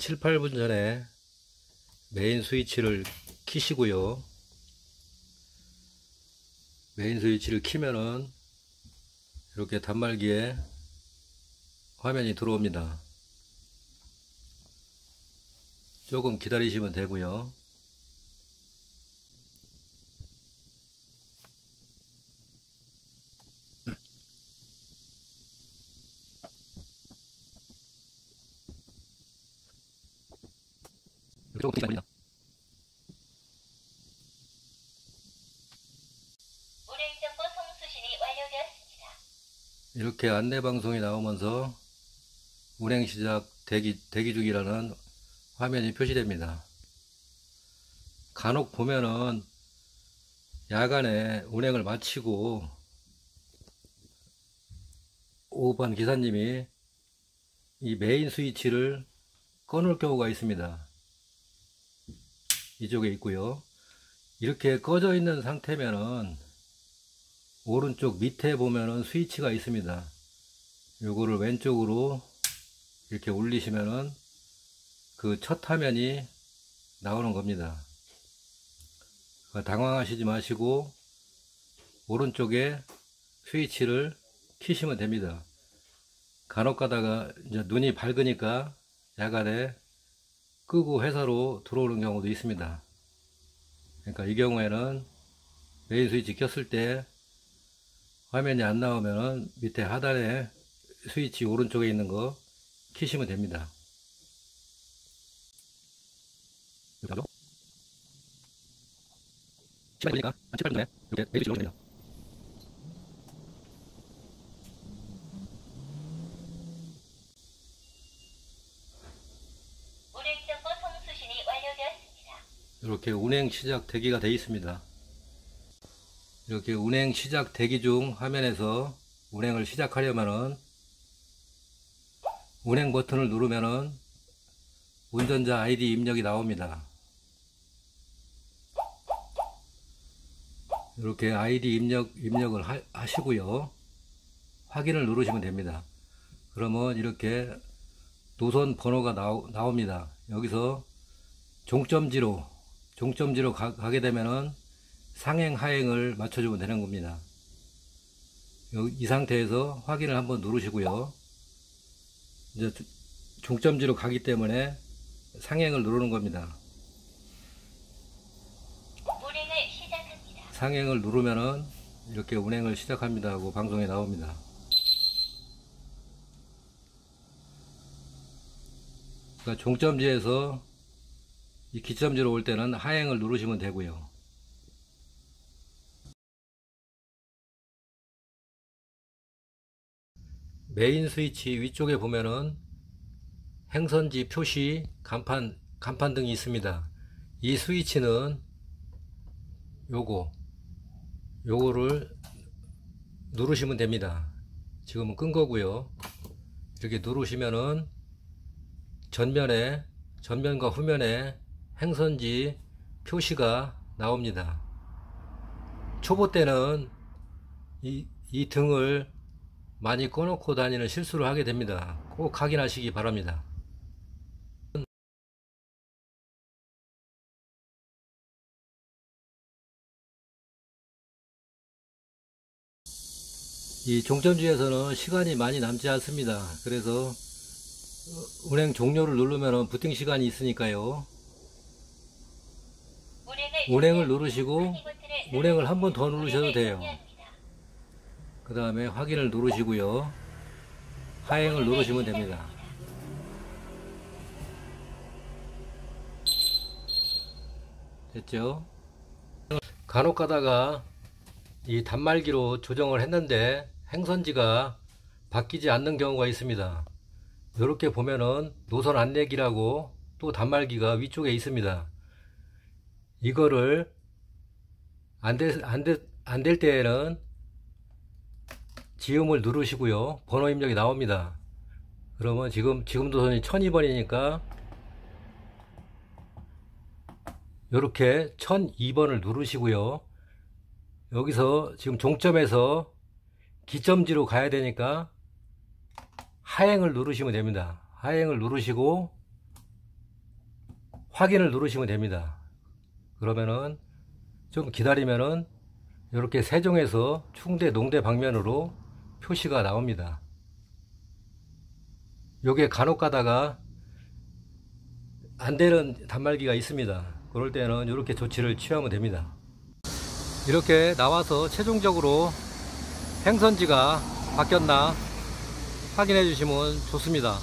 7, 8분 전에 메인 스위치를 키시고요. 메인 스위치를 키면은 이렇게 단말기에 화면이 들어옵니다. 조금 기다리시면 되고요. 조금 기다립니다. 운행정보 송수신이 완료되었습니다. 이렇게 안내방송이 나오면서 운행 시작 대기 중이라는 화면이 표시됩니다. 간혹 보면은 야간에 운행을 마치고 오후반 기사님이 이 메인 스위치를 꺼놓을 경우가 있습니다. 이쪽에 있고요. 이렇게 꺼져 있는 상태면은 오른쪽 밑에 보면은 스위치가 있습니다. 요거를 왼쪽으로 이렇게 올리시면은 그 첫 화면이 나오는 겁니다. 당황하시지 마시고 오른쪽에 스위치를 키시면 됩니다. 간혹 가다가 이제 눈이 밝으니까 야간에 끄고 회사로 들어오는 경우도 있습니다. 그러니까 이 경우에는 메인 스위치 켰을 때 화면이 안 나오면은 밑에 하단에 스위치 오른쪽에 있는 거 키시면 됩니다. 시간이 걸리니까 한 7, 8분 전에 이렇게 메인 스위치를 넣으면 됩니다. 운행정보 송수신이 완료되었습니다. 이렇게 운행 시작 대기가 되어 있습니다. 이렇게 운행 시작 대기 중 화면에서 운행을 시작하려면은 운행 버튼을 누르면은 운전자 아이디 입력이 나옵니다. 이렇게 아이디 입력을 하시고요. 확인을 누르시면 됩니다. 그러면 이렇게 노선 번호가 나옵니다. 여기서 종점지로 가게 되면은 상행 하행을 맞춰주면 되는 겁니다. 이 상태에서 확인을 한번 누르시고요. 이제 종점지로 가기 때문에 상행을 누르는 겁니다. 운행을 시작합니다. 상행을 누르면은 이렇게 운행을 시작합니다 하고 방송에 나옵니다. 그러니까 종점지에서 이 기점지로 올 때는 하행을 누르시면 되고요. 메인 스위치 위쪽에 보면은 행선지 표시 간판 등이 있습니다. 이 스위치는 요거를 누르시면 됩니다. 지금은 끈 거고요. 이렇게 누르시면은 전면과 후면에 행선지 표시가 나옵니다. 초보 때는 이 등을 많이 꺼놓고 다니는 실수를 하게 됩니다. 꼭 확인하시기 바랍니다. 이 종점지에서는 시간이 많이 남지 않습니다. 그래서 운행 종료를 누르면 부팅 시간이 있으니까요. 운행을 누르시고 운행을 한 번 더 누르셔도 돼요. 그 다음에 확인을 누르시고요. 하행을 누르시면 됩니다. 됐죠? 간혹 가다가 이 단말기로 조정을 했는데 행선지가 바뀌지 않는 경우가 있습니다. 이렇게 보면은 노선 안내기라고 또 단말기가 위쪽에 있습니다. 이거를 안 될 때에는 지음을 누르시고요. 번호 입력이 나옵니다. 그러면 지금 노선이 1002번이니까 이렇게 1002번을 누르시고요. 여기서 지금 종점에서 기점지로 가야 되니까 하행을 누르시면 됩니다. 하행을 누르시고 확인을 누르시면 됩니다. 그러면은 좀 기다리면은 이렇게 세종에서 충대 농대 방면으로 표시가 나옵니다. 요게 간혹 가다가 안 되는 단말기가 있습니다. 그럴 때는 이렇게 조치를 취하면 됩니다. 이렇게 나와서 최종적으로 행선지가 바뀌었나 확인해 주시면 좋습니다.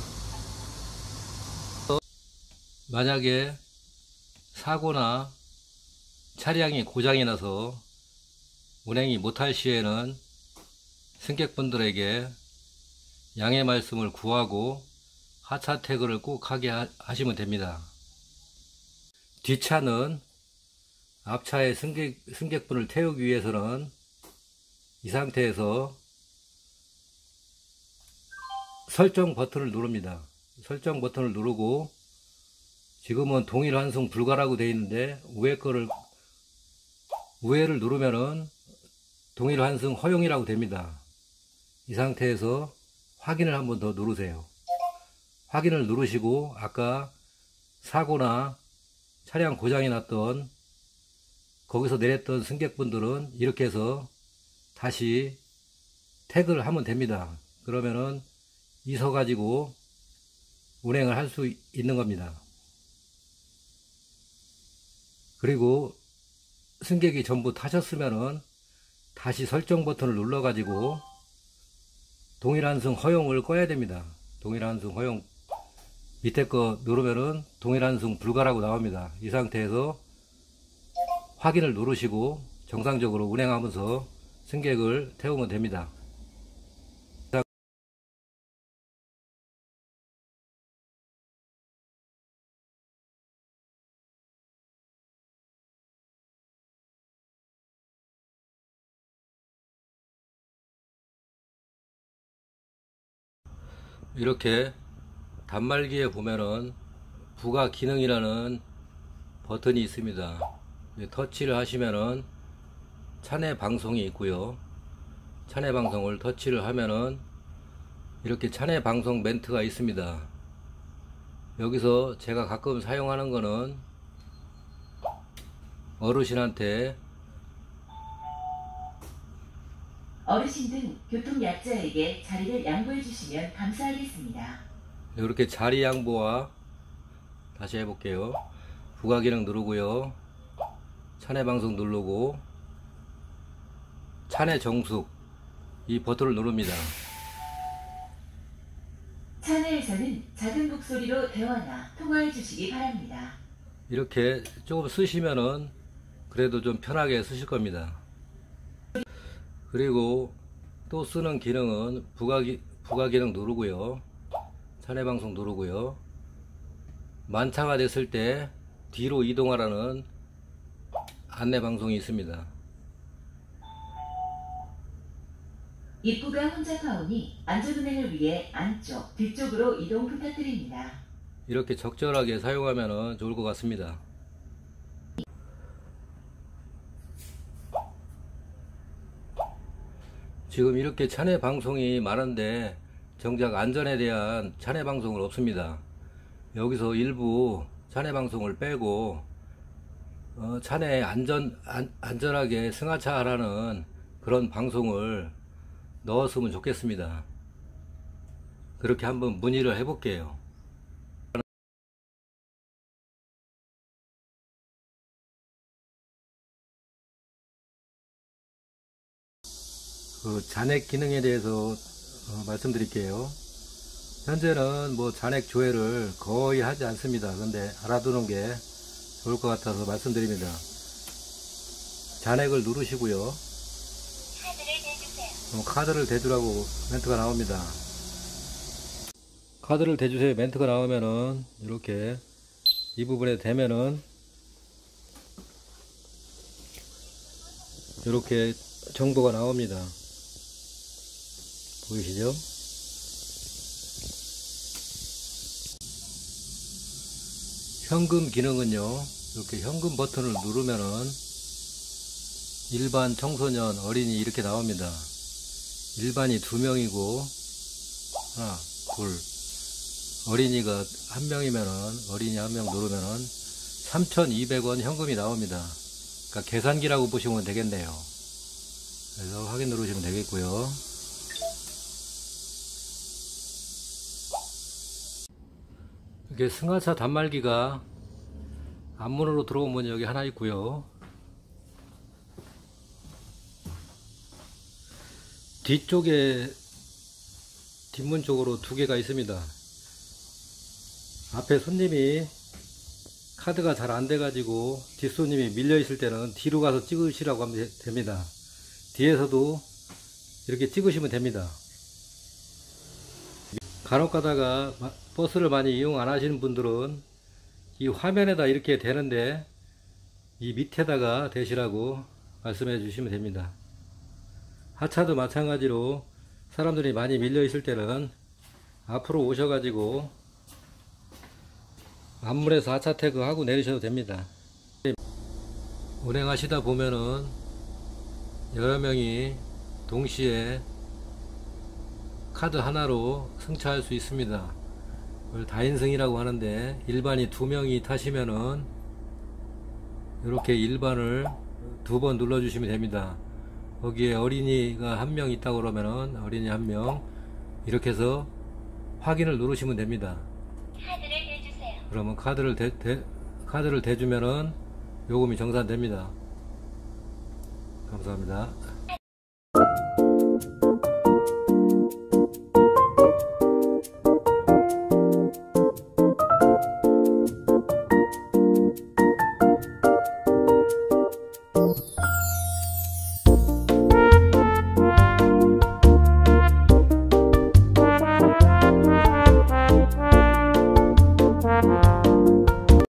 만약에 사고나 차량이 고장이 나서 운행이 못할 시에는 승객분들에게 양해 말씀을 구하고 하차 태그를 꼭 하게 하시면 됩니다. 뒷차는 앞차의 승객분을 태우기 위해서는 이 상태에서 설정 버튼을 누릅니다. 설정 버튼을 누르고 지금은 동일 환승 불가라고 되어 있는데 우회를 누르면은 동일 환승 허용이라고 됩니다. 이 상태에서 확인을 한번 더 누르세요. 확인을 누르시고 아까 사고나 차량 고장이 났던 거기서 내렸던 승객분들은 이렇게 해서 다시 태그를 하면 됩니다. 그러면은 이서 가지고 운행을 할 수 있는 겁니다. 그리고 승객이 전부 타셨으면은 다시 설정 버튼을 눌러 가지고 동일환승 허용을 꺼야 됩니다. 동일환승 허용 밑에 거 누르면은 동일환승 불가라고 나옵니다. 이 상태에서 확인을 누르시고 정상적으로 운행하면서 승객을 태우면 됩니다. 이렇게 단말기에 보면은 부가 기능이라는 버튼이 있습니다. 터치를 하시면은 차내 방송이 있고요. 차내 방송을 터치를 하면은 이렇게 차내 방송 멘트가 있습니다. 여기서 제가 가끔 사용하는 거는 어르신한테 어르신 등 교통약자에게 자리를 양보해 주시면 감사하겠습니다. 이렇게 자리 양보와 다시 해볼게요. 부가 기능 누르고요. 차내 방송 누르고 차내 정숙 이 버튼을 누릅니다. 차내에서는 작은 목소리로 대화나 통화해 주시기 바랍니다. 이렇게 조금 쓰시면은 그래도 좀 편하게 쓰실 겁니다. 그리고 또 쓰는 기능은 부가 기능 누르고요. 차내 방송 누르고요. 만차가 됐을 때 뒤로 이동하라는 안내 방송이 있습니다. 입구가 혼잡하오니 안전운행을 위해 안쪽, 뒤쪽으로 이동 부탁드립니다. 이렇게 적절하게 사용하면 좋을 것 같습니다. 지금 이렇게 차내 방송이 많은데 정작 안전에 대한 차내 방송은 없습니다. 여기서 일부 차내 방송을 빼고 차내에 안전하게 승하차 하라는 그런 방송을 넣었으면 좋겠습니다. 그렇게 한번 문의를 해볼게요. 그 잔액 기능에 대해서 말씀드릴게요. 현재는 뭐 잔액 조회를 거의 하지 않습니다. 근데 알아두는 게 좋을 것 같아서 말씀드립니다. 잔액을 누르시고요. 카드를 대주세요. 카드를 대주라고 멘트가 나옵니다. 카드를 대주세요 멘트가 나오면은 이렇게 이 부분에 대면은 이렇게 정보가 나옵니다. 보이시죠? 현금 기능은요, 이렇게 현금 버튼을 누르면은 일반 청소년 어린이 이렇게 나옵니다. 일반이 2명이고 하나 둘 어린이가 1명이면은 어린이 1명 누르면은 3,200원 현금이 나옵니다. 그러니까 계산기라고 보시면 되겠네요. 그래서 확인 누르시면 되겠고요. 이게 승하차 단말기가 앞문으로 들어오면 여기 하나 있고요. 뒤쪽에 뒷문 쪽으로 두 개가 있습니다. 앞에 손님이 카드가 잘 안 돼가지고 뒷손님이 밀려 있을 때는 뒤로 가서 찍으시라고 하면 됩니다. 뒤에서도 이렇게 찍으시면 됩니다. 간혹 가다가 버스를 많이 이용 안 하시는 분들은 이 화면에다 이렇게 대는데 이 밑에다가 대시라고 말씀해 주시면 됩니다. 하차도 마찬가지로 사람들이 많이 밀려 있을 때는 앞으로 오셔가지고 앞문에서 하차 태그 하고 내리셔도 됩니다. 운행하시다 보면은 여러 명이 동시에 카드 하나로 승차할 수 있습니다. 이걸 다인승이라고 하는데 일반이 2명이 타시면은 이렇게 일반을 2번 눌러주시면 됩니다. 거기에 어린이가 1명 있다고 그러면은 어린이 1명 이렇게 해서 확인을 누르시면 됩니다. 카드를 대주세요. 그러면 카드를 대주면은 요금이 정산됩니다. 감사합니다.